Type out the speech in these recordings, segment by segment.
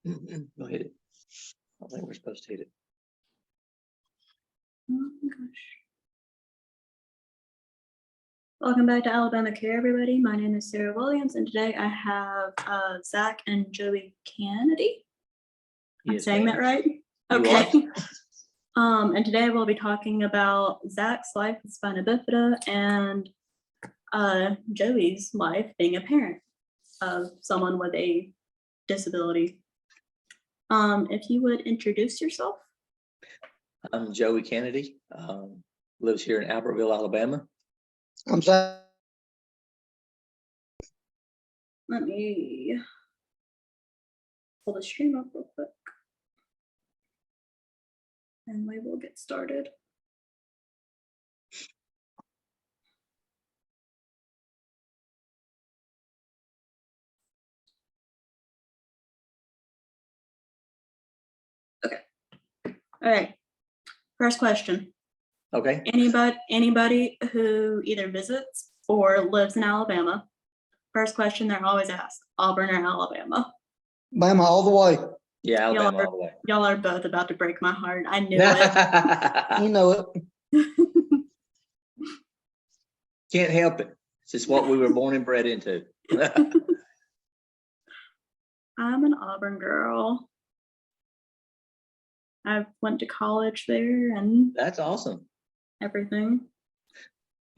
Go hit it. I don't think we're supposed to hit it. Oh my gosh. Welcome back to Alabama Care, everybody. My name is Sarah Williams, and today I have Zach and Joey Cannady. I'm Yes, saying ma'am. that right? You Okay. And today we'll be talking about Zach's life with spina bifida and Joey's life being a parent of someone with a disability. If you would introduce yourself. I'm Joey Cannady. Lives here in Albertville, Alabama. I'm sorry. Let me pull the stream up real quick. And we will get started. Okay. All right. First question. Okay. Anybody who either visits or lives in Alabama, first question they're always asked, Auburn or Alabama? Bama all the way. Yeah, Alabama all the way. Y'all are both about to break my heart. I knew it. You know it. Can't help it. It's just what we were born and bred into. I'm an Auburn girl. I went to college there and That's awesome. everything.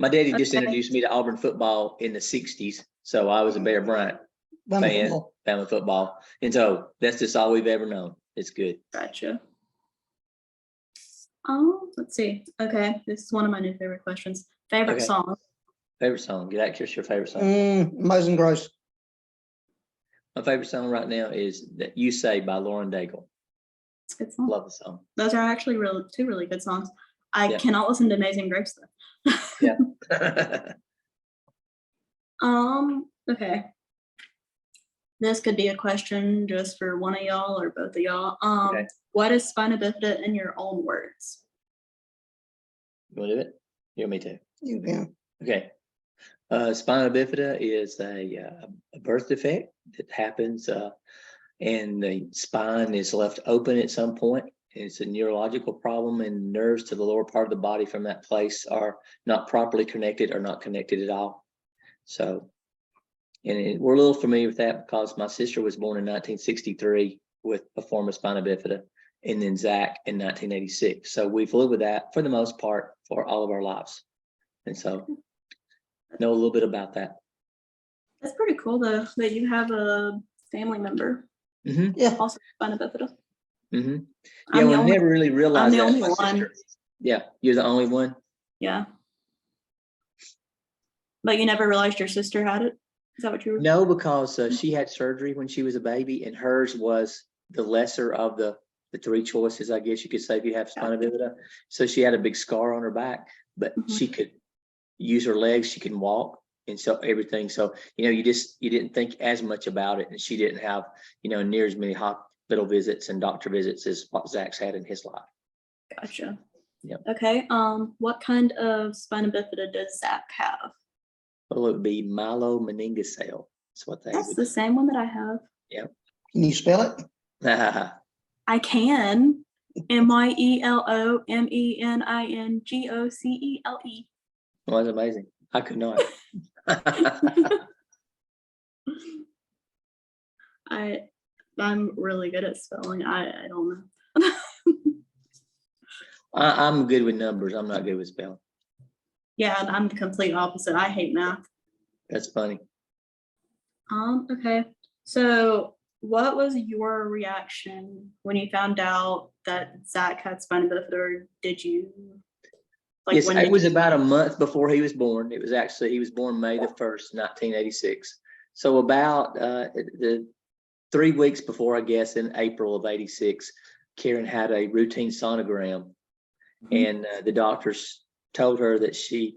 My daddy just Okay. introduced me to Auburn football in the 60s. So I was a Bear Bryant Bama fan, football. Bama football. And so that's just all we've ever known. It's good. Gotcha. Let's see. Okay, this is one of my new favorite questions. Favorite Okay. song? Favorite song. Get out, your favorite song. Amazing Grace. My favorite song right now is That You Say by Lauren Daigle. It's a good song. Love the song. Those are actually two really good songs. I Yeah. cannot listen to Amazing Grace though. Yeah. Okay. This could be a question just for one of y'all or both of y'all. Okay. What is spina bifida in your own words? You want to do it? You want me to? You can. Okay. Spina bifida is a birth defect that happens, and the spine is left open at some point. It's a neurological problem, and nerves to the lower part of the body from that place are not properly connected or not connected at all. So, we're a little familiar with that because my sister was born in 1963 with a form of spina bifida, and then Zach in 1986. So we've lived with that for the most part for all of our lives. And so know a little bit about that. That's pretty cool though, that you have a family member Mm-hmm. Yeah. also spina bifida. Mm-hmm. I'm Yeah, the we only- never really realized I'm the that. only My one. sister- Yeah, you're the only one. Yeah. But you never realized your sister had it? Is that what you were? No, because she had surgery when she was a baby, and hers was the lesser of the three choices, I guess you could say, if you have spina bifida. So she had a big scar on her back, but Mhm. she could use her legs, she can walk, and so everything. So, you didn't think as much about it, and she didn't have, near as many hospital visits and doctor visits as what Zach's had in his life. Gotcha. Yep. Okay. What kind of spina bifida does Zach have? Well, it would be myelomeningocele. That's what they That's would. the same one that I have. Can you spell it? I can. MYELOMENINGOCELE. Well, that's amazing. I could not. I'm really good at spelling. I don't know. I'm good with numbers. I'm not good with spelling. Yeah, I'm the complete opposite. I hate math. That's funny. Okay. So what was your reaction when you found out that Zach had spina bifida, or did you Yes, when it did was you- about a month before he was born. It was actually, he was born May the 1st, 1986. So about the 3 weeks before, I guess, in April of 86, Karen had a routine sonogram, and the doctors told her that he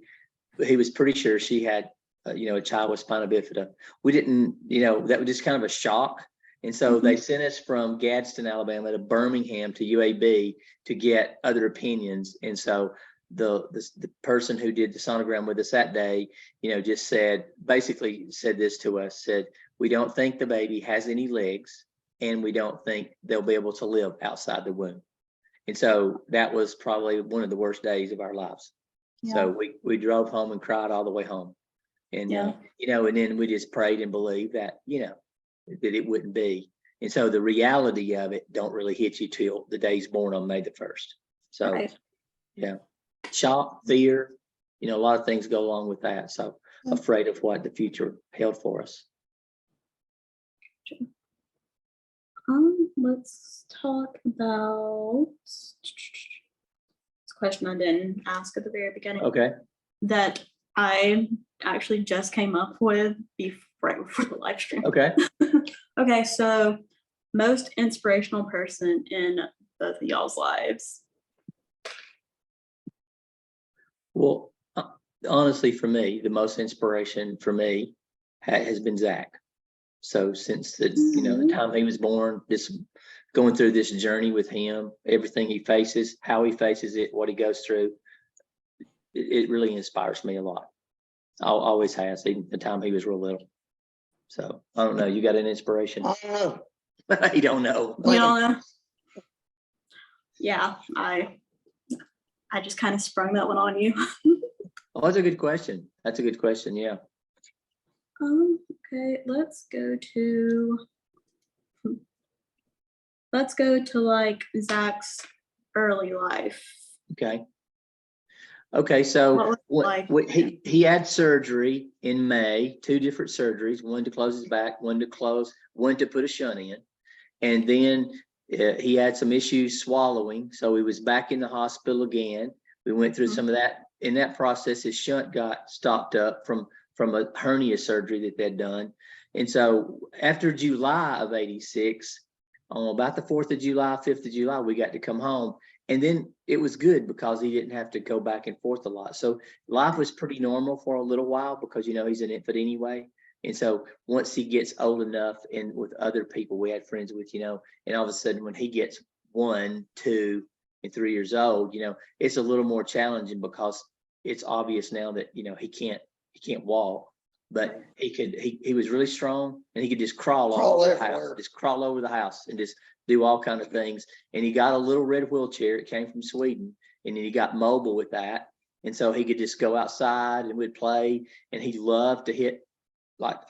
was pretty sure she had, a child with spina bifida. We didn't, that was just kind of a shock. And so they sent us from Gadsden, Alabama to Birmingham to UAB to get other opinions. And so the person who did the sonogram with us that day, basically said this to us, said, we don't think the baby has any legs and we don't think they'll be able to live outside the womb. And so that was probably one of the worst days of our lives. So we drove home and cried all the way home. And, you know, and then we just prayed and believed that, you know, that it wouldn't be. And so the reality of it don't really hit you till the day's born on May the 1st. So, yeah, shock, fear, you know, a lot of things go along with that. So afraid of what the future held for us. Let's talk about this question I didn't ask at the very beginning. Okay. That I actually just came up with right before the live stream. Okay. Okay, so most inspirational person in both of y'all's lives. Well, honestly, for me, the most inspiration for me has been Zach. So since the, you know, the time he was born, this going through this journey with him, everything he faces, how he faces it, what he goes through, it really inspires me a lot. Always has, even the time he was real little. So I don't know. You got an inspiration? I don't know. You don't know. You don't know? Yeah, I just kind of sprung that one on you. Oh, that's a good question. That's a good question. Yeah. Okay, let's go to like Zach's early life. Okay. Okay. So he had surgery in May, 2 different surgeries, one to close his back, one to put a shunt in. And then he had some issues swallowing. So he was back in the hospital again. We went through some of that. In that process, his shunt got stopped up from a hernia surgery that they'd done. And so after July of 86, about the 4th of July, 5th of July, we got to come home. And then it was good because he didn't have to go back and forth a lot. So life was pretty normal for a little while because, you know, he's an infant anyway. And so once he gets old enough and with other people we had friends with, you know, and all of a sudden when he gets 1, 2, and 3 years old, you know, it's a little more challenging because it's obvious now that, you know, he can't walk, but he was really strong and he could just crawl over the house, just crawl over the house and just do all kinds of things. And he got a little red wheelchair. It came from Sweden, and then he got mobile with that. And so he could just go outside and we'd play, and he loved to hit like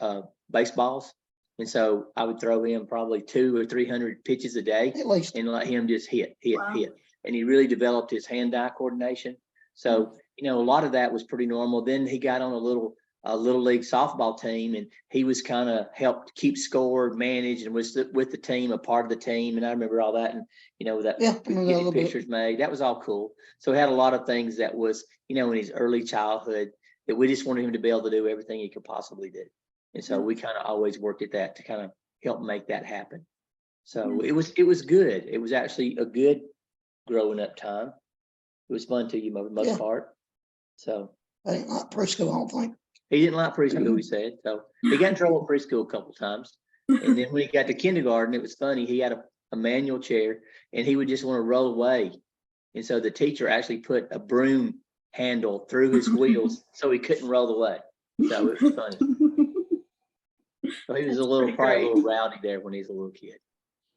baseballs. And so I would throw him probably 200 or 300 pitches a day and let him just hit. And he really developed his hand-eye coordination. So, you know, a lot of that was pretty normal. Then he got on a little league softball team, and he was kind of helped keep score, manage, and was with the team, a part of the team. And I remember all that, and, you know, that getting pictures made, that was all cool. So he had a lot of things that was, you know, in his early childhood that we just wanted him to be able to do everything he could possibly do. And so we kind of always worked at that to kind of help make that happen. So it was good. It was actually a good growing up time. It was fun to you, most part. So I didn't like preschool, I don't think. he didn't like preschool, he said. So he got in trouble in preschool a couple times. And then when he got to kindergarten, it was funny. He had a manual chair, and he would just want to roll away. And so the teacher actually put a broom handle through his wheels so he couldn't roll away. So it was funny. So he was probably a little rowdy there when he was a little kid.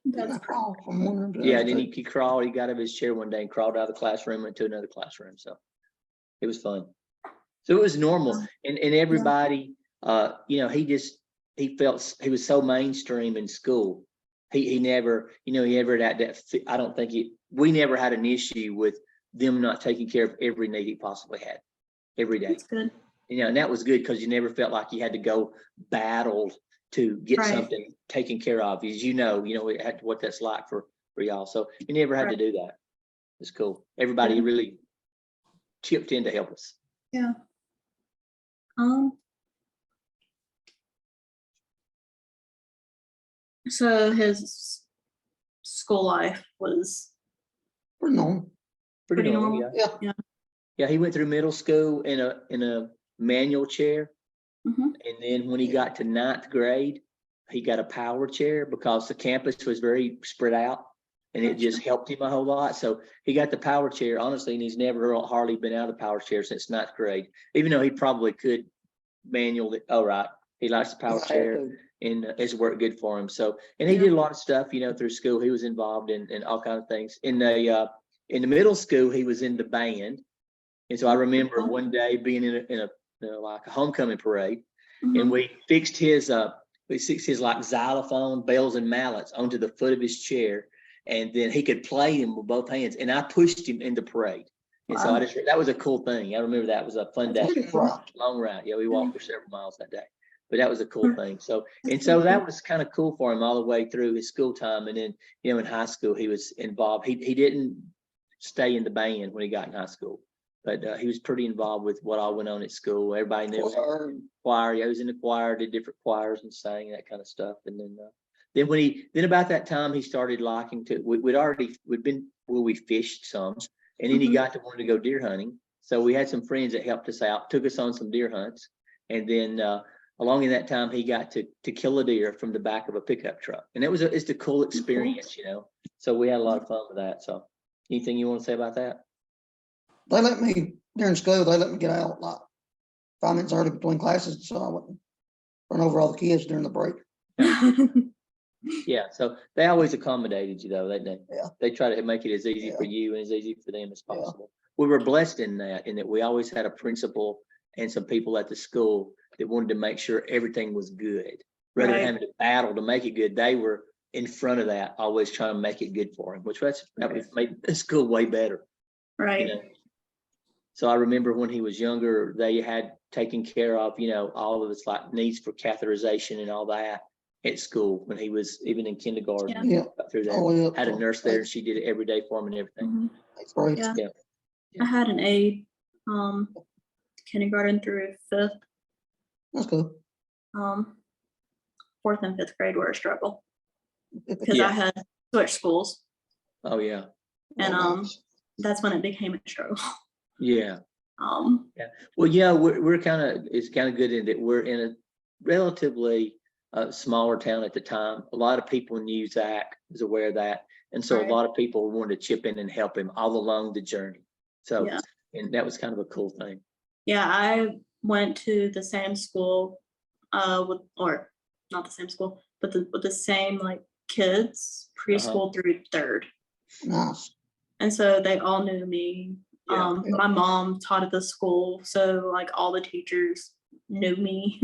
That's crawl from one room to Yeah, and then he crawled. He got out of his chair one day and crawled out of the classroom into another classroom. So it was fun. So it was normal, and everybody, you know, he felt he was so mainstream in school. He never, you know, he never had that. I don't think we never had an issue with them not taking care of every need he possibly had every day. That's good. You know, and that was good because you never felt like you had to go battle to get something taken care of. As you know what that's like for y'all. So you never had to do that. It's cool. Everybody really chipped in to help us. Yeah. So his school life was pretty normal. Pretty normal. Yeah. Yeah, he went through middle school in a manual chair. And then when he got to 9th grade, he got a power chair because the campus was very spread out, and it just helped him a whole lot. So he got the power chair, honestly, and he's never hardly been out of the power chair since 9th grade, even though he probably could manual it. Oh, right. He likes the power chair. and it's worked good for him. So, and he did a lot of stuff, through school. He was involved in all kinds of things. In the middle school, he was in the band. And so I remember one day being in a like a homecoming parade, and we fixed his like xylophone, bells and mallets onto the foot of his chair, and then he could play them with both hands. And I pushed him in the parade. And so that was a cool thing. I remember that was a fun day. Long route. Yeah, we walked for several miles that day. But that was a cool thing. So that was kind of cool for him all the way through his school time. And then, in high school, he was involved. He didn't stay in the band when he got in high school, but he was pretty involved with what all went on at school. Everybody knew choir. Yeah, he was in the choir, did different choirs and sang that kind of stuff. And then about that time, he started liking to. We'd been where we fished some, and then he got to wanting to go deer hunting. So we had some friends that helped us out, took us on some deer hunts, and then. Along in that time, he got to kill a deer from the back of a pickup truck, and it's a cool experience, So we had a lot of fun with that. So, anything you want to say about that? They let me during school. They let me get out like 5 minutes early between classes, so I wouldn't run over all the kids during the break. Yeah. So they always accommodated you, though. Yeah. They try to make it as easy for you and as easy for them as possible. We were blessed in that we always had a principal and some people at the school that wanted to make sure everything was good. Rather than having to battle to make it good, they were in front of that, always trying to make it good for him, which that made the school way better. Right. So I remember when he was younger, they had taken care of, all of his like needs for catheterization and all that at school when he was even in kindergarten. Yeah. Through that, had a nurse there, and she did it every day for him and everything. Yeah. I had an aide, kindergarten through 5th. That's cool. 4th and 5th grade were a struggle because I had switched schools. Oh yeah. And that's when it became a struggle. Yeah. Well, yeah, we're it's kind of good in that we're in a relatively smaller town at the time. A lot of people knew Zach, was aware of that, and so a lot of people wanted to chip in and help him all along the journey. So, and that was kind of a cool thing. Yeah, I went to the same school, or not the same school, but with the same like kids, preschool through 3rd. Nice. And so they all knew me. My mom taught at the school, so like all the teachers knew me.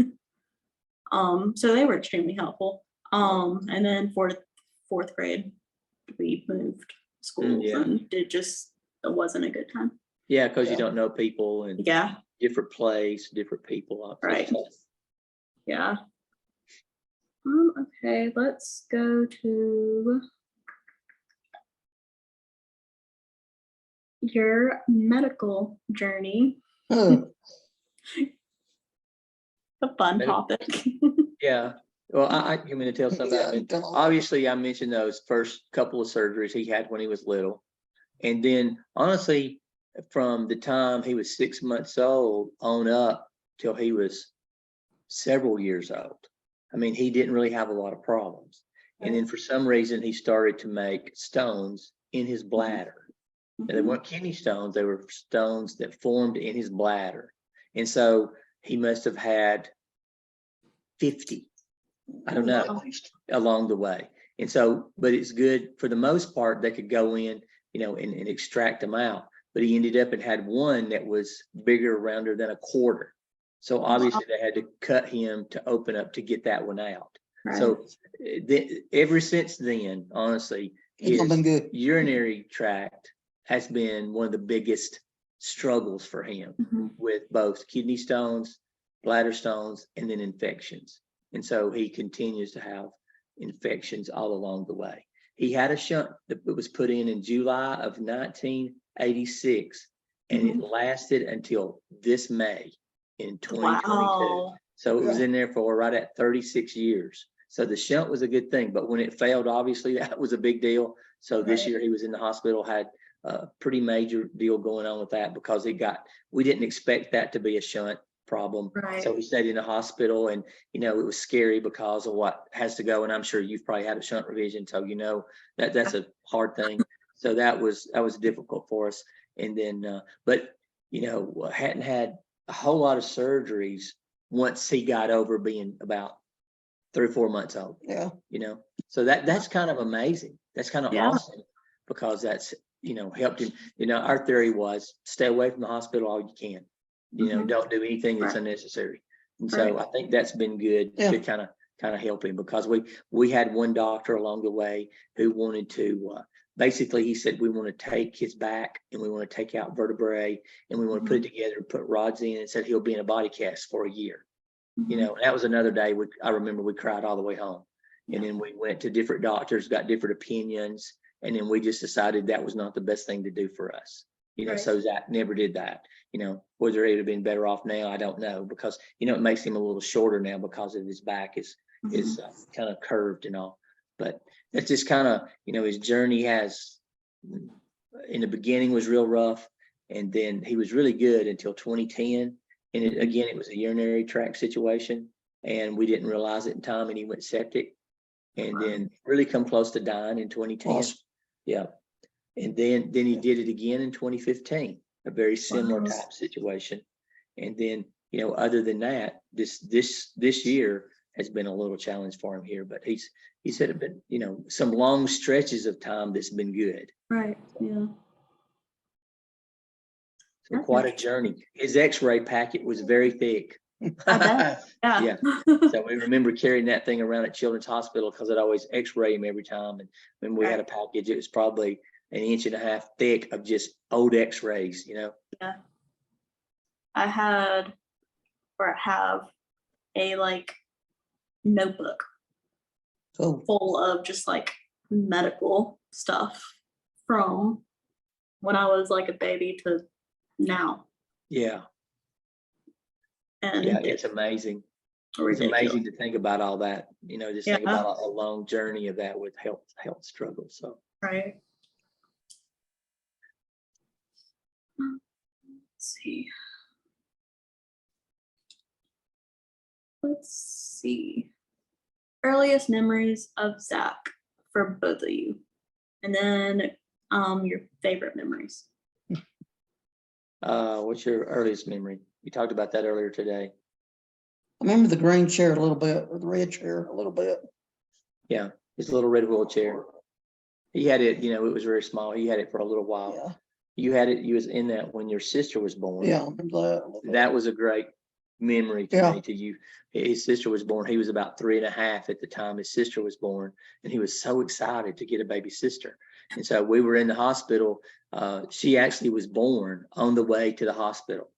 So they were extremely helpful. And then for 4th grade, we moved schools, and it wasn't a good time. Yeah, because you don't know people and different place, different people. Right. Yeah. Okay, let's go to your medical journey. A fun topic. Yeah. Well, you mean to tell something about it? Obviously, I mentioned those first couple of surgeries he had when he was little. And then, honestly, from the time he was 6 months old on up till he was several years old, I mean, he didn't really have a lot of problems. And then for some reason, he started to make stones in his bladder. And they weren't kidney stones, they were stones that formed in his bladder. And so he must have had 50, I don't know, along the way. And so, but it's good for the most part, they could go in, and extract them out. But he ended up and had one that was bigger, rounder than a quarter. So obviously they had to cut him to open up to get that one out. Right. So ever since then, honestly, his urinary tract has been one of the biggest struggles for him with both kidney stones, bladder stones, and then infections. And so he continues to have infections all along the way. He had a shunt that was put in July of 1986, and it lasted until this May in 2022. Wow. So it was in there for right at 36 years. So the shunt was a good thing, but when it failed, obviously that was a big deal. So this year he was in the hospital, had a pretty major deal going on with that because we didn't expect that to be a shunt problem. Right. So he stayed in the hospital, and it was scary because of what has to go. And I'm sure you've probably had a shunt revision, so that's a hard thing. So that was difficult for us. And then, but hadn't had a whole lot of surgeries once he got over being about 3 or 4 months old, Yeah. you know, so that's kind of amazing. That's kind of Yeah. awesome because that's, you know, helped him. You know, our theory was stay away from the hospital all you can, you know, Mhm. don't do anything that's Right. unnecessary. And so Right. I think that's been good Yeah. to kind of help him because we had one doctor along the way who wanted to, basically he said, we want to take his back and we want to take out vertebrae and we want to put it together and put rods in, and said he'll be in a body cast for a year. You know, and that was another day I remember we cried all the way home. And then we went to different doctors, got different opinions, and then we just decided that was not the best thing to do for us. You know, Right. so Zach never did that. You know, whether he'd have been better off now, I don't know, because you know it makes him a little shorter now because of his back is kind of curved and all. But that's just kind of, you know, his journey has in the beginning was real rough, and then he was really good until 2010. And again, it was a urinary tract situation, and we didn't realize it in time, and he went septic, and then really come close to dying in 2010. Awesome. Yeah, and then he did it again in 2015, a very similar type situation. And then, you know, other than that, this year has been a little challenge for him here, but he said it been, you know, some long stretches of time that's been good. Right. Yeah. So quite a journey. His X-ray packet was very thick. I bet. Yeah. Yeah. So we remember carrying that thing around at Children's Hospital because it always X-ray him every time. And when we had a package, it was probably 1.5 inches thick of just old X-rays, you know. Yeah. I have a like notebook Cool. full of just like medical stuff from when I was like a baby to now. Yeah. And Yeah, it's amazing. It's amazing to think about all that, you know, just think about a long journey of that with health struggles. So Right. Let's see. Earliest memories of Zach for both of you. And then your favorite memories. what's your earliest memory? You talked about that earlier today. I remember the green chair a little bit, or the red chair a little bit. Yeah, his little red wheelchair. He had it, you know, it was very small. He had it for a little while. Yeah. You had it, you was in that when your sister was born. Yeah, I remember that. a little bit. That was a great memory to Yeah. me, to you. His sister was born. He was about 3.5 at the time his sister was born, and he was so excited to get a baby sister. And so we were in the hospital. She actually was born on the way to the hospital.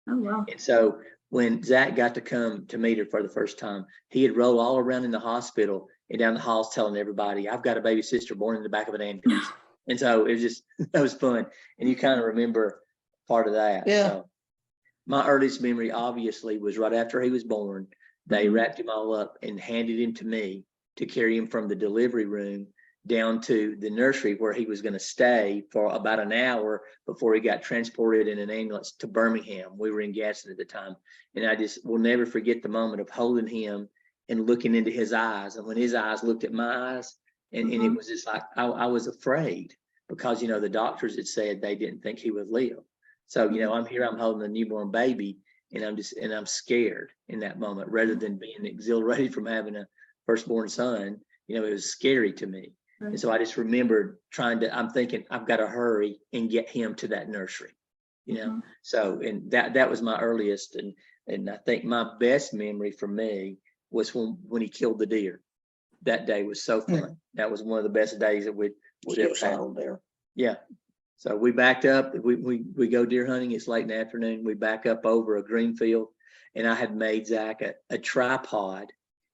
Oh wow. And so when Zach got to come to meet her for the first time, he had rolled all around in the hospital and down the halls telling everybody, I've got a baby sister born in the back of an ambulance. And so it was just, that was fun. And you kind of remember part of that. Yeah. So my earliest memory obviously was right after he was born. They wrapped him all up and handed him to me to carry him from the delivery room down to the nursery where he was going to stay for about an hour before he got transported in an ambulance to Birmingham. We were in Gadsden at the time. And I just will never forget the moment of holding him and looking into his eyes. And when his eyes looked at my eyes, and it was just like, I was afraid because, you know, the doctors had said they didn't think he would live. So, you know, I'm here, I'm holding a newborn baby, and I'm scared in that moment rather than being exhilarated from having a firstborn son. You know, it was scary to me. And so I just remembered I'm thinking, I've got to hurry and get him to that nursery, you know? So, and that was my earliest. And I think my best memory for me was when he killed the deer. That day was so fun. That was one of the best days that we'd ever had. There. Yeah. So we backed up, we go deer hunting. It's late in the afternoon. We back up over a green field, and I had made Zach a tripod,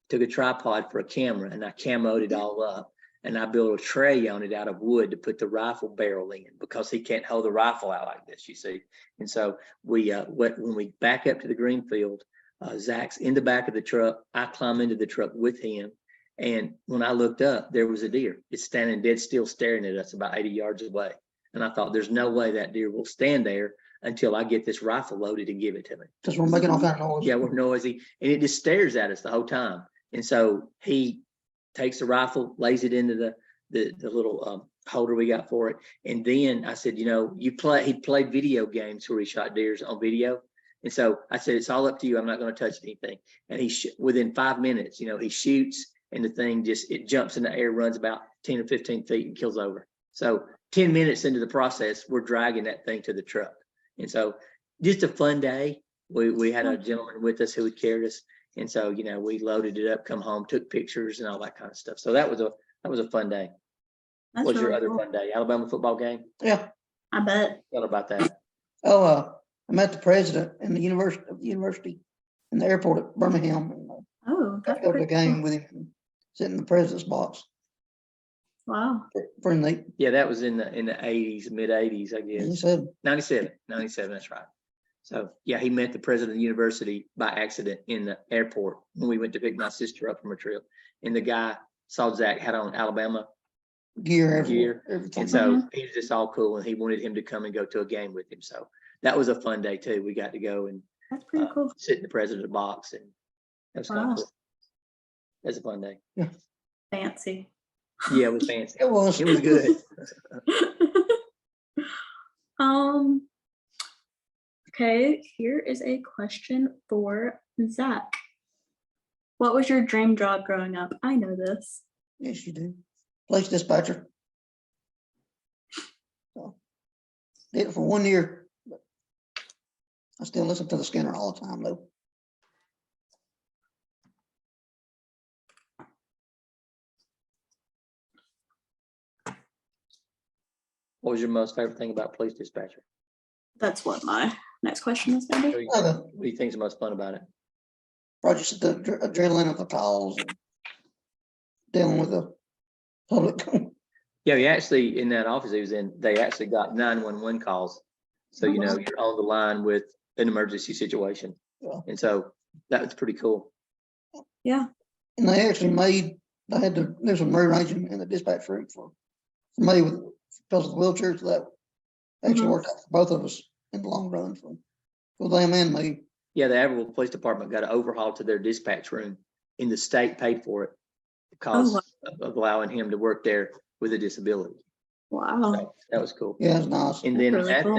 took a tripod for a camera, and I camoed it all up. And I built a tray on it out of wood to put the rifle barrel in because he can't hold the rifle out like this, you see. And so when we back up to the green field, Zach's in the back of the truck. I climb into the truck with him. And when I looked up, there was a deer. It's standing dead still staring at us about 80 yards away. And I thought, there's no way that deer will stand there until I get this rifle loaded and give it to me. Because we're making all kind of noise. Yeah, we're noisy. And it just stares at us the whole time. And so he takes the rifle, lays it into the little holder we got for it. And then I said, you know, he played video games where he shot deers on video. And so I said, it's all up to you. I'm not going to touch anything. And within 5 minutes, he shoots and the thing it jumps in the air, runs about 10 or 15 feet and kills over. So 10 minutes into the process, we're dragging that thing to the truck. And so just a fun day. We had a gentleman with us who had carried us. And so, we loaded it up, come home, took pictures and all that kind of stuff. So that was a fun day. That's What's your really other cool. fun day? Alabama football game? Yeah. I bet. What about that? Oh, I met the president in the university in the airport at Birmingham, and Oh, got that's to go to the pretty cool. game with him and sit in the president's box. Wow. Pretty neat. Yeah, that was in the 80s, mid 80s, I And he guess. said, 97, that's right. So yeah, he met the president of the university by accident in the airport when we went to pick my sister up from a trip. And the guy saw Zach had on Alabama gear, gear. everything. And so he was just all cool and he wanted him to come and go to a game with him. So that was a fun day too. We got to go and That's pretty cool. sit in the president's box, and that was kind Wow. of cool. That's a fun day. Fancy. Yeah, it was fancy. It was. It was good. Okay, here is a question for Zach. What was your dream job growing up? I know this. Yes, you do. Police dispatcher. So, did it for 1 year. But I still listen to the Skinner all the time, though. What was your most favorite thing about police dispatcher? That's what my next question is going to be. What do you think is the most fun about it? Probably just the adrenaline of the calls and dealing with the public. Yeah, he actually, in that office he was in, they actually got 911 calls. So, you're on the line with an emergency situation. Yeah. And so that was pretty cool. Yeah. And they actually they had to do some rearranging in the dispatch room for me because of the wheelchairs. That actually worked out for both of us in the long run for them and me. Yeah, the Abbeville Police Department got an overhaul to their dispatch room, and the state paid for it because of allowing him to work there with a disability. Wow. So that was cool. Yeah, it was nice. And then really cool.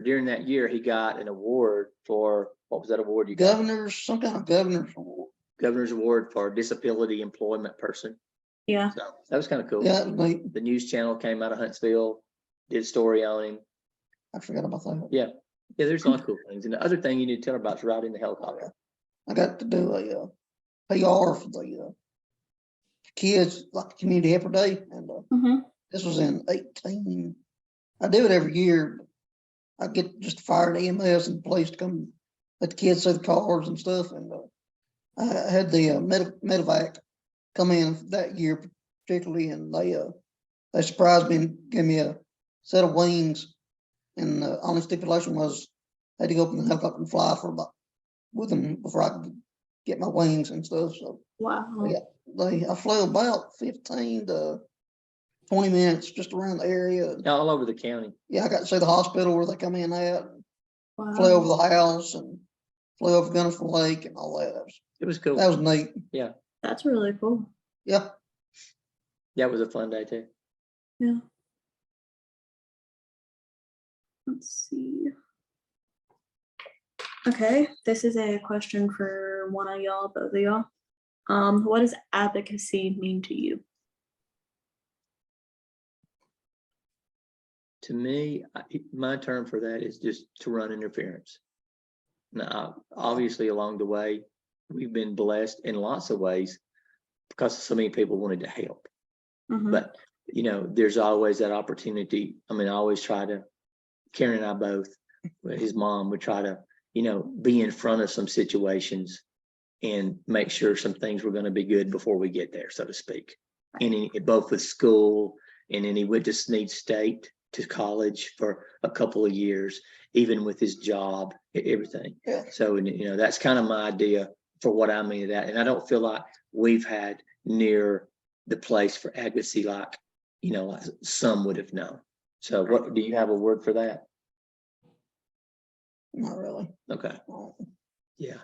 during that year, he got an award for, what was that award you got? Some kind of governor's award. Governor's Award for Disability Employment Person. Yeah. So that was kind of cool. Yeah, it was neat. The news channel came out of Huntsville, did a story on him. I forgot about that. Yeah, there's a lot of cool things. And the other thing you need to tell her about is riding the helicopter. I got to do a PR for the kids, like Community Helper Day, and this was in 18. I do it every year. I get just fire and EMS and police to come let the kids see the cars and stuff. And I had the medevac come in that year particularly, and they surprised me and gave me a set of wings. And the only stipulation was I had to go up in the helicopter and fly with them before I could get my wings and stuff. So wow. I flew about 15 to 20 minutes just around the area. All over the county. Yeah, I got to see the hospital where they come in at. Wow. Flew over the house and flew over Gunnison Lake and all that. It was cool. That was neat. Yeah. That's really cool. Yeah. That was a fun day too. Yeah. Let's see. Okay, this is a question for one of y'all, both of y'all. What does advocacy mean to you? To me, my term for that is just to run interference. Now, obviously, along the way, we've been blessed in lots of ways because so many people wanted to help. But, there's always that opportunity. I mean, I always try to, Karen and I both, his mom would try to, be in front of some situations and make sure some things were going to be good before we get there, so to speak. And both with school, and then he went to Sneed State to college for a couple of years, even with his job, everything. Yeah. So, that's kind of my idea for what I mean of that. And I don't feel like we've had near the place for advocacy like, like some would have known. So what, do you have a word for that? Not really. Okay. Oh. Yeah.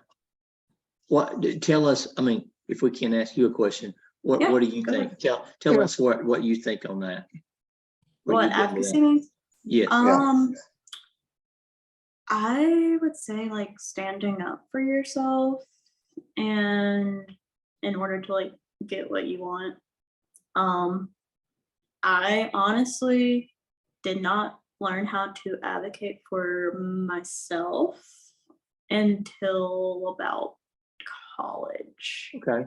Tell us, I mean, if we can ask you a question, what do you go think? Tell us what you think on that. What advocacy means? Yes. I would say like standing up for yourself and in order to like get what you want. I honestly did not learn how to advocate for myself until about college. Okay.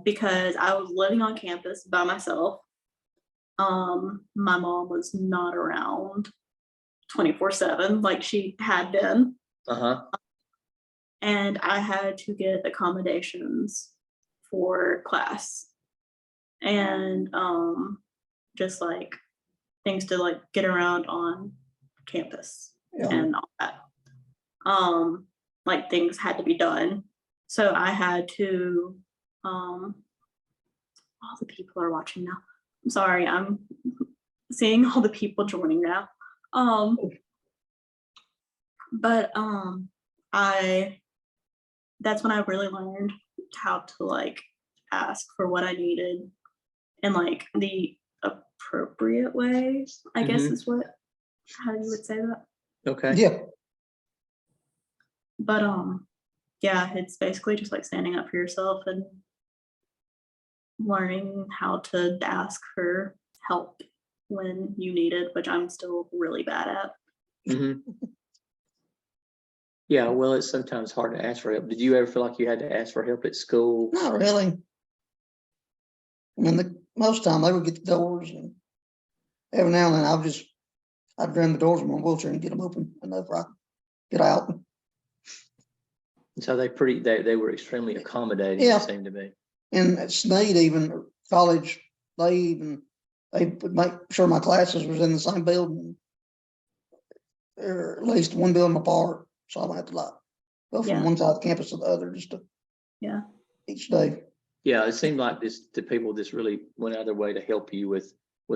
Because I was living on campus by myself. My mom was not around 24/7 like she had been. And I had to get accommodations for class and just like things to like get around on campus and all that. Like things had to be done. So I had to all the people are watching now. I'm sorry, I'm seeing all the people joining now. But that's when I really learned how to like ask for what I needed in like the appropriate way, I guess is how you would say that. Okay. Yeah. But yeah, it's basically just like standing up for yourself and learning how to ask for help when you need it, which I'm still really bad at. Yeah, well, it's sometimes hard to ask for help. Did you ever feel like you had to ask for help at school? Not really. I mean, most time they would get the doors, and every now and then I'd grab the doors in my wheelchair and get them open enough I could get out. And so they were extremely accommodating, Yeah. it seemed to be. And at Sneed, even college, they would make sure my classes was in the same building, or at least one building apart, so I don't have to like go from one side of the campus to the other just to each day. Yeah, it seemed like the people just really went out of their way to help you with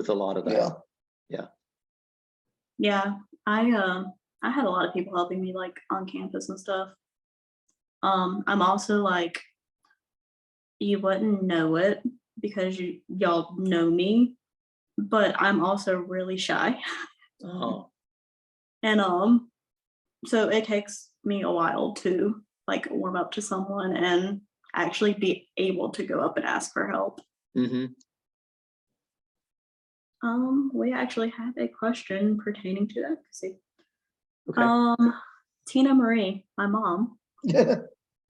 a lot of that. Yeah. I had a lot of people helping me like on campus and stuff. I'm also like, you wouldn't know it because y'all know me, but I'm also really shy. Oh. And so it takes me a while to like warm up to someone and actually be able to go up and ask for help. We actually have a question pertaining to advocacy. Okay. Tina Marie, my mom,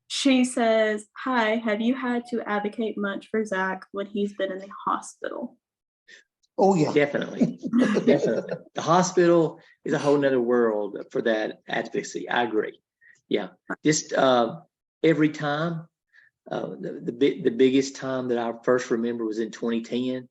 she says, "Hi, have you had to advocate much for Zach when he's been in the hospital?" Oh yeah, definitely. Definitely. The hospital is a whole nother world for that advocacy. I agree. Yeah. Just every time. The biggest time that I first remember was in 2010.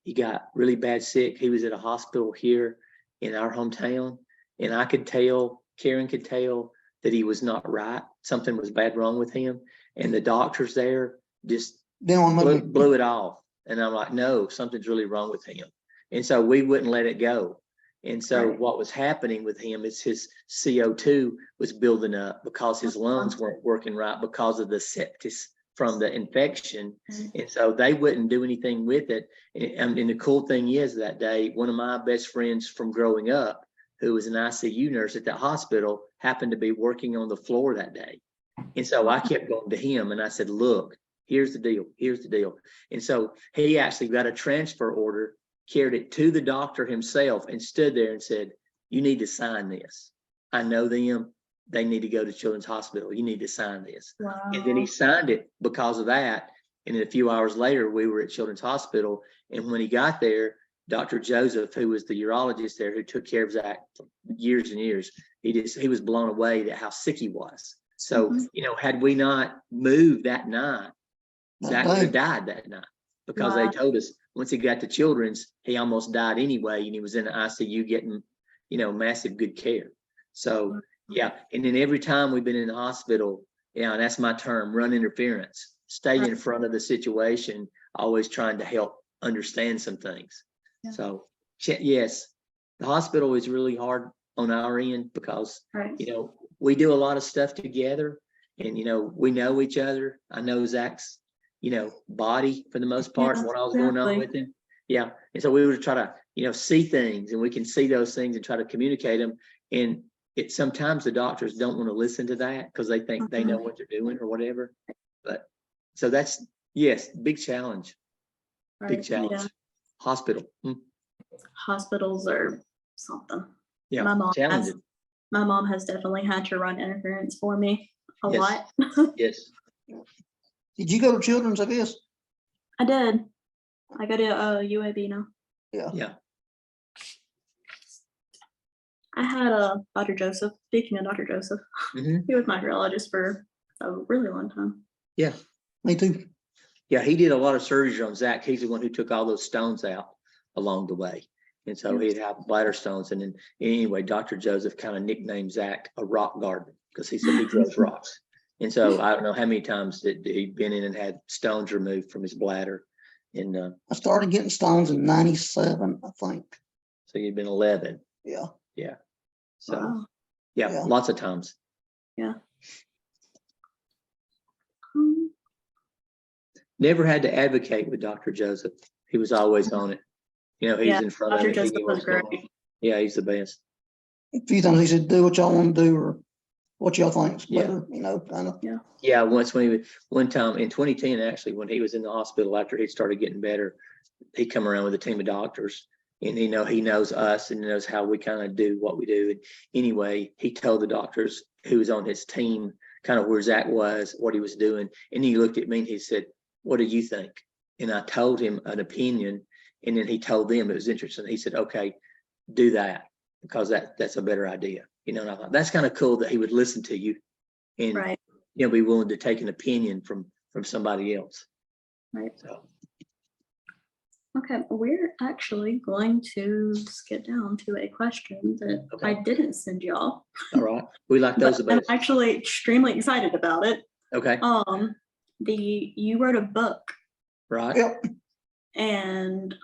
He got really bad sick. He was at a hospital here in our hometown, and I could tell, Karen could tell that he was not right. Something was bad wrong with him, and the doctors there just blew it off. And I'm like, no, something's really wrong with him. And so we wouldn't let it go. And so what was happening with him is his CO2 was building up because his lungs weren't working right because of the sepsis from the infection. And so they wouldn't do anything with it. And the cool thing is that day, one of my best friends from growing up, who was an ICU nurse at that hospital, happened to be working on the floor that day. And so I kept going to him and I said, look, here's the deal. Here's the deal. And so he actually got a transfer order, carried it to the doctor himself and stood there and said, you need to sign this. I know them. They need to go to Children's Hospital. You need to sign this. Wow. And then he signed it because of that. And then a few hours later, we were at Children's Hospital. And when he got there, Dr. Joseph, who was the urologist there, who took care of Zach for years and years, he was blown away at how sick he was. So, had we not moved that night, Zach would have died that night because they told us once he got to Children's, he almost died anyway. And he was in the ICU getting, massive good care. So, and then every time we've been in the hospital, and that's my term, run interference, stay in front of the situation, always trying to help understand some things. So, yes, the hospital is really hard on our end because, we do a lot of stuff together and, we know each other. I know Zach's, body for the most part, what I was going on with him. Yeah. And so we would try to, see things and we can see those things and try to communicate them. And sometimes the doctors don't want to listen to that because they think they know what they're doing or whatever. But so that's, yes, big challenge. Big Right, challenge. yeah. Hospital. Hospitals are something. Yeah, My challenging. mom has definitely had to run interference for me a Yes. lot. Yes. Did you go to Children's, I guess? I did. I go to UAB now. Yeah. I had Dr. Joseph. Speaking of Dr. Joseph, Mhm. he was my urologist for a really long time. Yeah. Me too. Yeah, he did a lot of surgery on Zach. He's the one who took all those stones out along the way. And so he'd have bladder stones. And then anyway, Dr. Joseph kind of nicknamed Zach a rock garden because he said he grows rocks. And so I don't know how many times that he'd been in and had stones removed from his bladder. And I started getting stones in 97, I think. so you'd been 11. Yeah. Yeah. So Wow. yeah, Yeah. lots of times. Yeah. Never had to advocate with Dr. Joseph. He was always on it. You know, he's in front of Dr. it. He Joseph knew was what's going great. on. Yeah, he's the best. A few times he said, do what y'all want to do or what y'all think's Yeah. better, you know, kind of. Yeah, one time in 2010, actually, when he was in the hospital after he started getting better, he come around with a team of doctors, and he knows us and knows how we kind of do what we do. And anyway, he told the doctors who was on his team kind of where Zach was, what he was doing, and he looked at me and he said, "What do you think?" And I told him an opinion, and then he told them it was interesting. He said, "Okay, do that because that's a better idea." You know, and I thought that's kind of cool that he would listen to you and Right. be willing to take an opinion from somebody else. Right. So Okay, we're actually going to skip down to a question that Okay. I didn't send y'all. all right, we like those the But I'm best. actually extremely excited about it. Okay, You wrote a book, right. Yep. and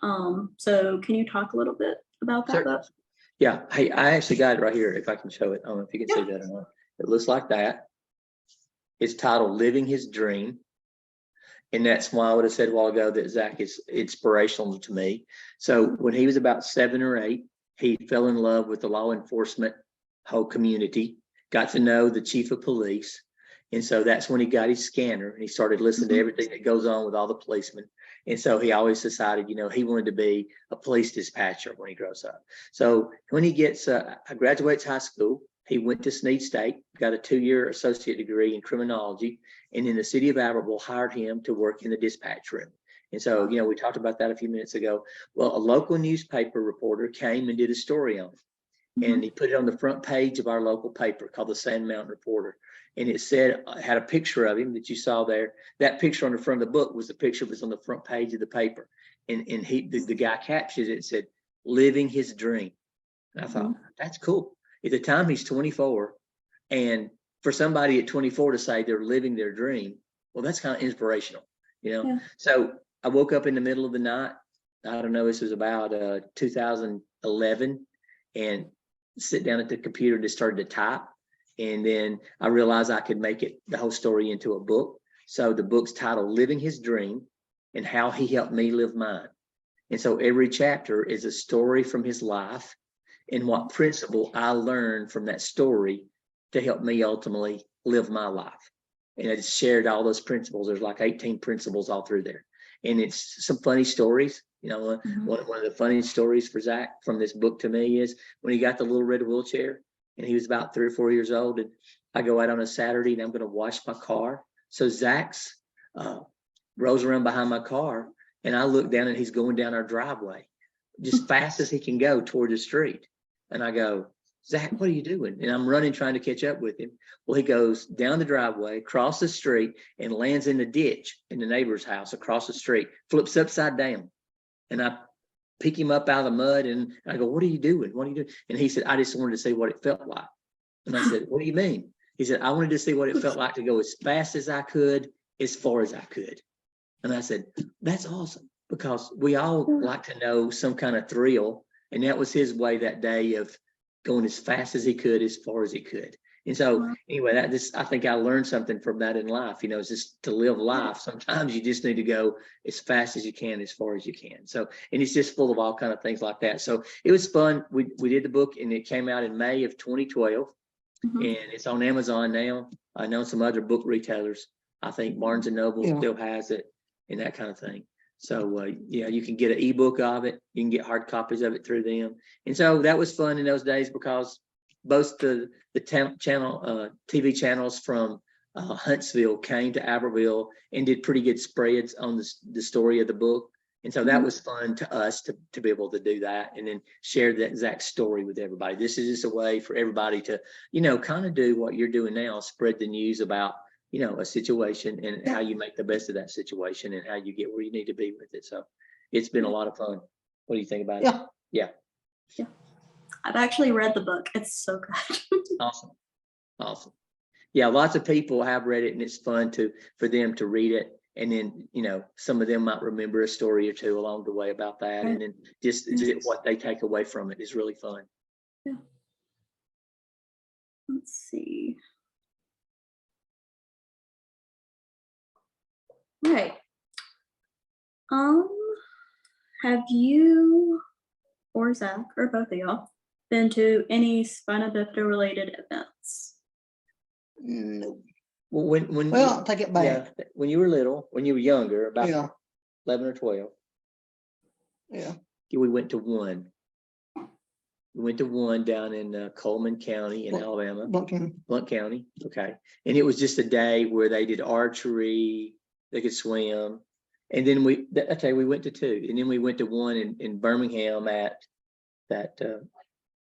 so can you talk a little bit about that Certainly. book? Yeah, hey, I actually got it right here. If I can show it, I don't know if you can see that or not. It looks like that. It's titled "Living His Dream," and that's why I would have said a while ago that Zach is inspirational to me. So when he was about 7 or 8, he fell in love with the law enforcement whole community, got to know the chief of police. And so that's when he got his scanner and he started listening to everything that goes on with all the policemen. And so he always decided, he wanted to be a police dispatcher when he grows up. So when he graduates high school, he went to Snead State, got a 2-year associate degree in criminology, and then the city of Aberville hired him to work in the dispatch room. And so, we talked about that a few minutes ago. Well, a local newspaper reporter came and did a story on it. And he put it on the front page of our local paper called the Sand Mountain Reporter. And it had a picture of him that you saw there. That picture on the front of the book was the picture that was on the front page of the paper. And the guy captured it and said, "Living his dream." And I thought, that's cool. At the time, he's 24. And for somebody at 24 to say they're living their dream, well, that's kind of inspirational, Yeah. So I woke up in the middle of the night. I don't know, this was about 2011, and sit down at the computer and just started to type. And then I realized I could make the whole story into a book. So the book's titled "Living His Dream" and How He Helped Me Live Mine. And so every chapter is a story from his life and what principle I learned from that story to help me ultimately live my life. And I just shared all those principles. There's like 18 principles all through there. And it's some funny stories. One of the funny stories for Zach from this book to me is when he got the little red wheelchair and he was about 3 or 4 years old, and I go out on a Saturday and I'm going to wash my car. So Zach's rolls around behind my car, and I look down and he's going down our driveway just fast as he can go toward the street. And I go, "Zach, what are you doing?" And I'm running, trying to catch up with him. Well, he goes down the driveway, across the street, and lands in the ditch in the neighbor's house across the street, flips upside down. And I pick him up out of the mud and I go, "What are you doing? What are you doing?" And he said, "I just wanted to see what it felt like." And I said, "What do you mean?" He said, "I wanted to see what it felt like to go as fast as I could, as far as I could." And I said, "That's awesome," because we all like to know some kind of thrill. And that was his way that day of going as fast as he could, as far as he could. And so anyway, I think I learned something from that in life, it's just to live life. Sometimes you just need to go as fast as you can, as far as you can. So, and it's just full of all kind of things like that. So it was fun. We did the book and it came out in May of 2012. Mhm. and it's on Amazon now. I know some other book retailers. I think Barnes and Noble Yeah. still has it and that kind of thing. So yeah, you can get an ebook of it. You can get hard copies of it through them. And so that was fun in those days because both the TV channels from Huntsville came to Aberville and did pretty good spreads on the story of the book. And so that Mhm. was fun to us to be able to do that and then share that exact story with everybody. This is just a way for everybody to, kind of do what you're doing now, spread the news about, a situation and how you make the best of that situation and how you get where you need to be with it. So it's been a lot of fun. What do you think about it? Yeah. Yeah. I've actually read the book. It's so good. Awesome. Awesome. Yeah, lots of people have read it and it's fun for them to read it. And then, some of them might remember a story or two along the way about that. And then just what they take away from it is really fun. Yeah. Let's see. Right. Have you or Zach or both of y'all been to any Spina Bifida related events? No. Well, Well, I'll take it back. yeah, when you were little, when you were younger, about Yeah. 11 or 12, Yeah. we went to one. We went to one down in Coleman County in Alabama. Blount County. Okay. And it was just a day where they did archery, they could swim. And then we went to two. And then we went to one in Birmingham at that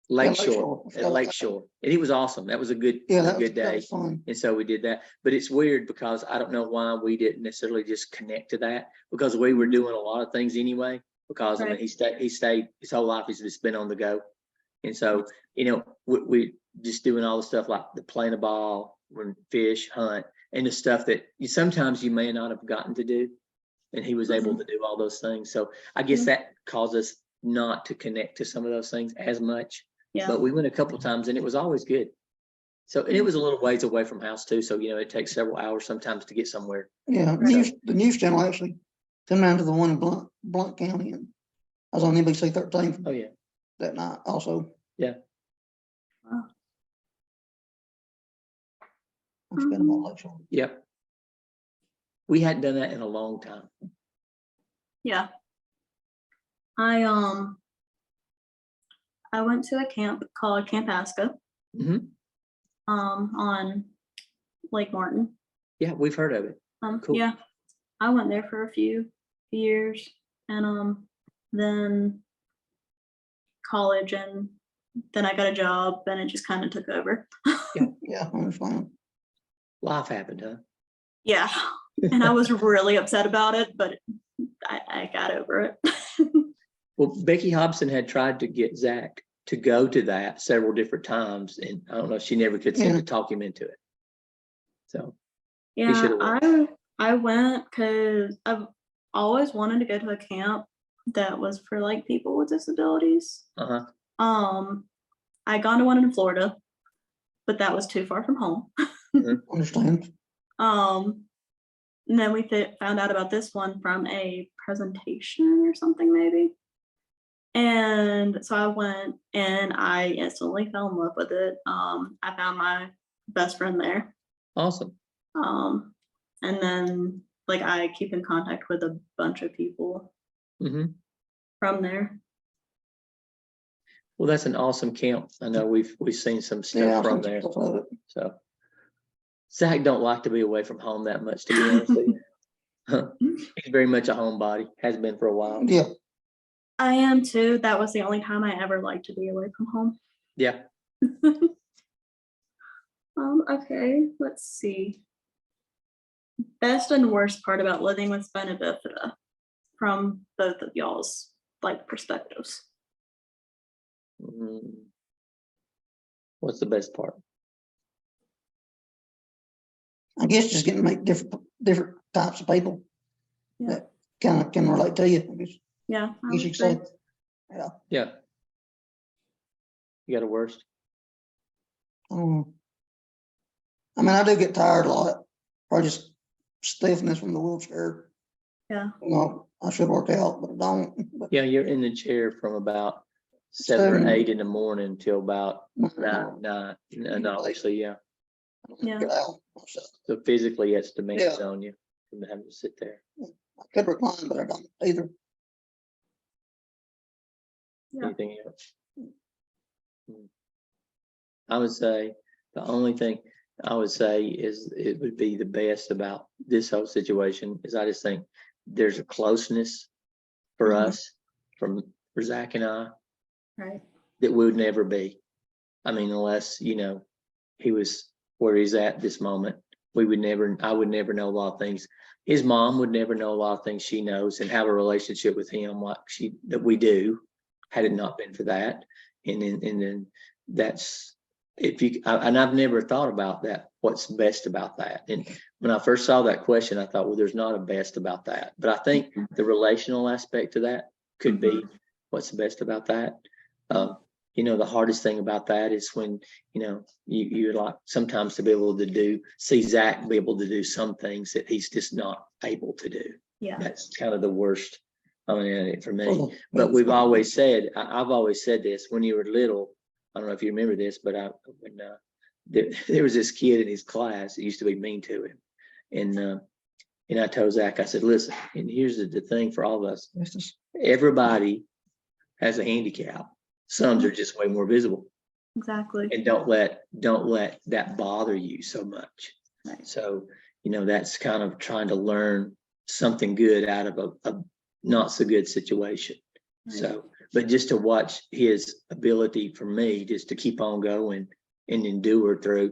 Lakeshore. At Lakeshore. And it was awesome. That was a good day. That was fun. And so we did that. But it's weird because I don't know why we didn't necessarily just connect to that because we were doing a lot of things anyway. Because I mean he stayed his whole life, he's just been on the go. And so, we just doing all the stuff like the playing a ball, run, fish, hunt, and the stuff that sometimes you may not have gotten to do. And he was able to do all those things. So I guess that caused us not to connect to some of those things as much. Yeah. But we went a couple times and it was always good. So, and it was a little ways away from house too. So, it takes several hours sometimes to get somewhere. Yeah. The news channel actually come down to the one in Blount County, and I was on NBC 13. Oh yeah. That night also. Yeah. Wow. I forgot about Lakeshore. Yep. We hadn't done that in a long time. Yeah. I went to a camp called Camp Aska. Mm-hmm. On Lake Martin. Yeah, we've heard of it. Cool. Yeah. I went there for a few years and then college, and then I got a job and it just kind of took over. Yeah, I understand. Life happened, huh? Yeah. And I was really upset about it, but I got over it. Well, Becky Hobson had tried to get Zach to go to that several different times, and I don't know, she never could seem to talk him into it. So yeah, I went because I've always wanted to go to a camp that was for like people with disabilities. I gone to one in Florida, but that was too far from home. Understand. And then we found out about this one from a presentation or something maybe. And so I went and I instantly fell in love with it. I found my best friend there. Awesome. And then like I keep in contact with a bunch of people from there. Well, that's an awesome camp. I know we've seen some stuff from there. So Zach don't like to be away from home that much, to be honest with you. He's very much a homebody, has been for a while. Yeah. I am too. That was the only time I ever liked to be away from home. Yeah. Okay, let's see. Best and worst part about living with Spina Bifida from both of y'all's like perspectives. What's the best part? I guess just getting to meet different types of people that kind of can relate to you. I guess. Yeah. You should say. Yeah. Yeah. You got a worst? I mean, I do get tired a lot. Probably just stiffness from the wheelchair. Yeah. I should work out, but I don't. Yeah, you're in the chair from about 7 or Seven. 8 in the morning till about 9. And obviously, yeah. Yeah. Get out. So, So physically, it's demands Yeah. on you from having to sit there. I could recline, but I don't either. Yeah. Anything else? I would say the only thing I would say is it would be the best about this whole situation is I just think there's a closeness for Mhm. us, for Zach and I, Right. that would never be. I mean, unless, he was where he's at this moment, I would never know a lot of things. His mom would never know a lot of things she knows and have a relationship with him like that we do, had it not been for that. And then that's, and I've never thought about that. What's best about that? And when I first saw that question, I thought, well, there's not a best about that. But I think the relational aspect to that could be what's the best about that. The hardest thing about that is when, you like sometimes to be able to see Zach be able to do some things that he's just not able to do. Yeah. That's kind of the worst for me. But we've always said, I've always said this when you were little. I don't know if you remember this, but there was this kid in his class that used to be mean to him. And I told Zach, I said, listen, and here's the thing for all of us. Everybody has a handicap. Some are just way more visible. Exactly. And don't let that bother you so much. Right. So, that's kind of trying to learn something good out of a not so good situation. Right. So, but just to watch his ability for me just to keep on going and endure through,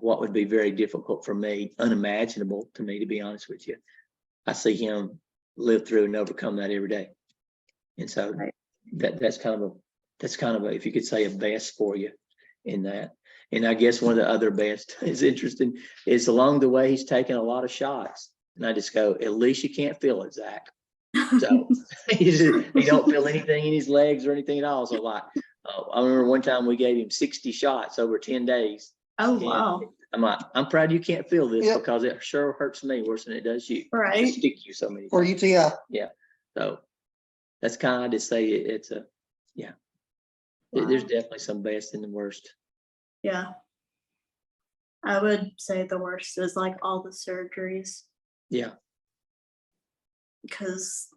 what would be very difficult for me, unimaginable to me, to be honest with you. I see him live through and overcome that every day. And so Right. that's kind of a, if you could say, a best for you in that. And I guess one of the other best is interesting is along the way, he's taken a lot of shots. And I just go, at least you can't feel it, Zach. So he don't feel anything in his legs or anything at all. So like, I remember one time we gave him 60 shots over 10 days. Oh, wow. I'm like, I'm proud you can't feel this. Yep. Because it sure hurts me worse than it does you. Right. To stick you so many Or times. UTI. Yeah. So that's kind of to say it's a, yeah. Wow. There's definitely some best and the worst. Yeah. I would say the worst is like all the surgeries. Yeah. Because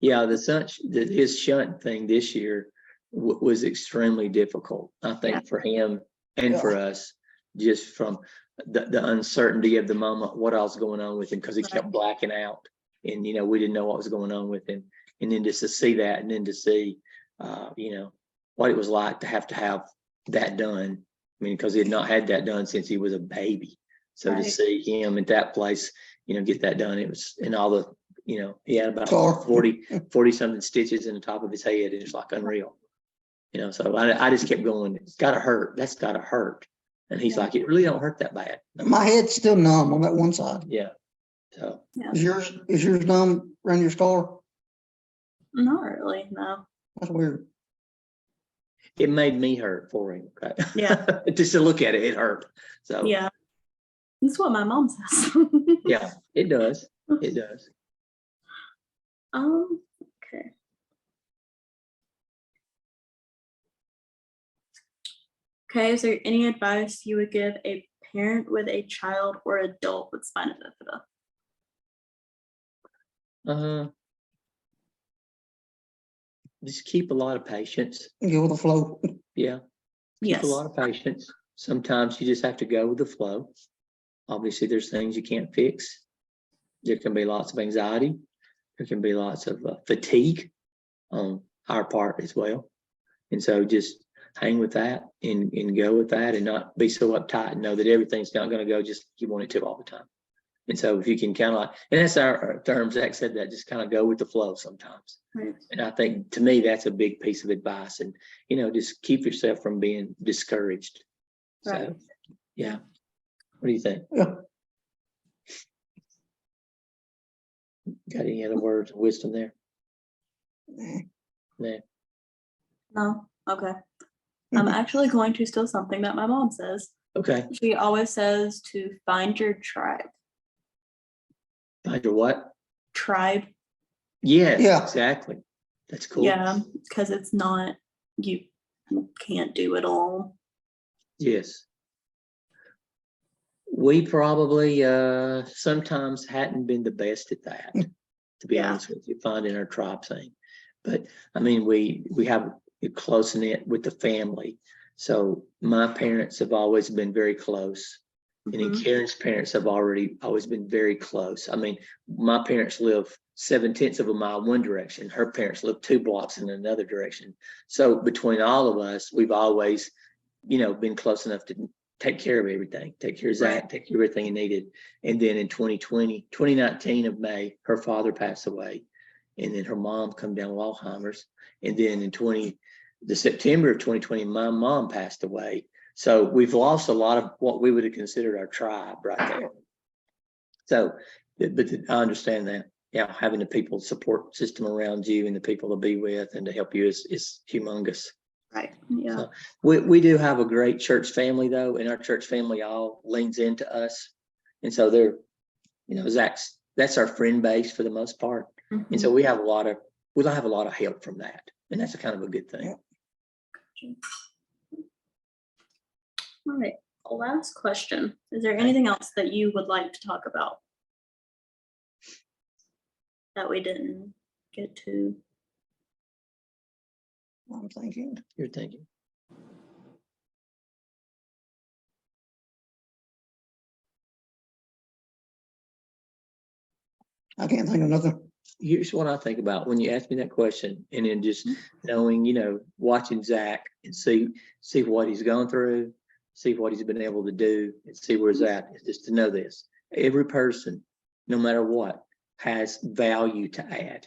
Yeah, his shunt thing this year was extremely difficult, I think, for him and for us, just from the uncertainty of the moment, what else going on with him, because he kept blacking out, and we didn't know what was going on with him, and then just to see that, and then to see, what it was like to have that done. I mean, because he had not had that done since he was a baby, so to see him at that place, get that done, it was, and all the. He had about 40 something stitches in the top of his head, and it's like unreal. So I just kept going, it's gotta hurt. That's gotta hurt. And he's like, it really don't hurt that bad. My head's still numb on that one side. Yeah. So Is yours numb around your skull? not really, no. That's weird. it made me hurt for him. Okay? Yeah. Just to look at it, it hurt. So Yeah. That's what my mom says. yeah, it does. It does. Okay. Okay, is there any advice you would give a parent with a child or adult with spina bifida? Just keep a lot of patience. Go with the flow. Yeah. Keep Yes. a lot of patience. Sometimes you just have to go with the flow. Obviously, there's things you can't fix. There can be lots of anxiety. There can be lots of fatigue on our part as well. And so just hang with that and go with that and not be so uptight and know that everything's not going to go just like you want it to all the time. And so if you can kind of like, and that's our term, Zach said that, just kind of go with the flow sometimes. Right. And I think to me, that's a big piece of advice. And, just keep yourself from being discouraged. Right. So, yeah. What do you think? Yeah. Got any other words of wisdom there? Nah. No? Okay. I'm actually going to steal something that my mom says. Okay. She always says to find your tribe. Find your what? Tribe. Yes, Yeah. exactly. That's cool. Yeah, because it's not, you can't do it all. Yes. We probably sometimes hadn't been the best at that, to be Yeah. honest with you, finding our tribe thing. But I mean, we have a close knit with the family. So my parents have always been very close. And then Mhm. Karen's parents have always been very close. I mean, my parents live 7/10 of a mile one direction. Her parents live 2 blocks in another direction. So between all of us, we've always, been close enough to take care of everything, take care of Zach, Right. take care of everything he needed. And then in 2019 of May, her father passed away. And then her mom come down with Alzheimer's. And then in the September of 2020, my mom passed away. So we've lost a lot of what we would have considered our tribe right there. So, but I understand that. Yeah, having the people support system around you and the people to be with and to help you is humongous. Right. Yeah. So we do have a great church family though, and our church family all leans into us. And so they're, that's our friend base for the most part. And so Mhm. we have a lot of help from that. And that's a kind of a good thing. All right. Last question. Is there anything else that you would like to talk about that we didn't get to? I'm thinking. You're thinking. I can't think of nothing. Here's what I think about when you ask me that question, and then just knowing, watching Zach and see what he's gone through, see what he's been able to do, and see where he's at. Is just to know this: every person, no matter what, has value to add.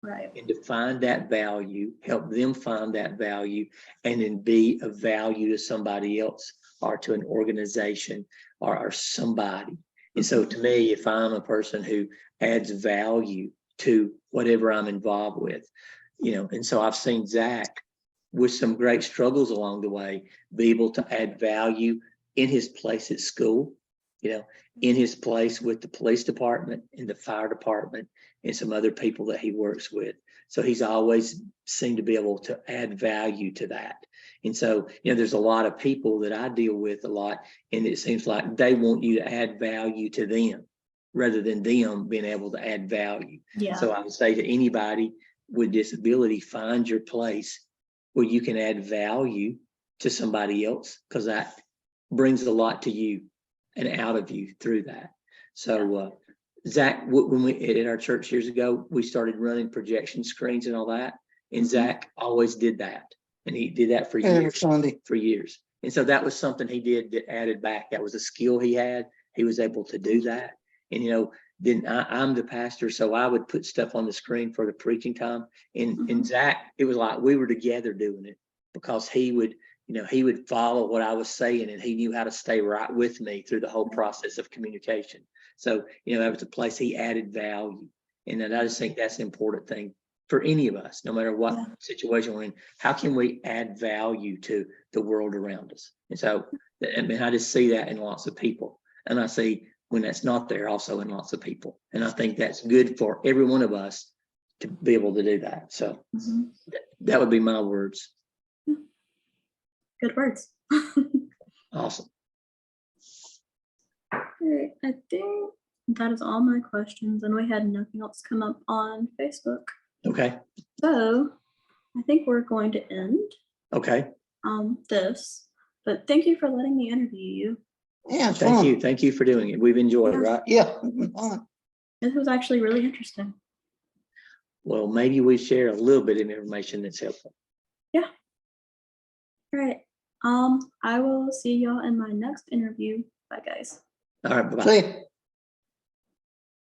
Right. And to find that value, help them find that value, and then be of value to somebody else or to an organization or somebody. And so to me, if I'm a person who adds value to whatever I'm involved with, and so I've seen Zach with some great struggles along the way, be able to add value in his place at school, in his place with the police department and the fire department and some other people that he works with. So he's always seemed to be able to add value to that. And so, there's a lot of people that I deal with a lot, and it seems like they want you to add value to them rather than them being able to add value. Yeah. So I would say to anybody with disability, find your place where you can add value to somebody else, because that brings a lot to you and out of you through that. So Zach, when we at our church years ago, we started running projection screens and all that, and Zach always did that, and he did that for years. Sunday. For years. And so that was something he did that added back. That was a skill he had. He was able to do that. And then I'm the pastor, so I would put stuff on the screen for the preaching time. And Zach, it was like we were together doing it, because he would follow what I was saying, and he knew how to stay right with me through the whole process of communication. So, that was a place he added value. And then I just think that's an important thing for any of us, no matter what situation we're in. How can we add value to the world around us? And so, I just see that in lots of people. And I see when that's not there also in lots of people. And I think that's good for every one of us to be able to do that. So that would be my words. Good words. Awesome. All right. I think that is all my questions, and we had nothing else come up on Facebook. Okay. So I think we're going to end Okay. this. But thank you for letting me interview you. Yeah, it's Thank fun. you. Thank you for doing it. We've enjoyed it, right? Yeah, it's been fun. This was actually really interesting. Well, maybe we share a little bit of information that's helpful. Yeah. All right. I will see y'all in my next interview. Bye, guys. All right. Bye-bye. See ya.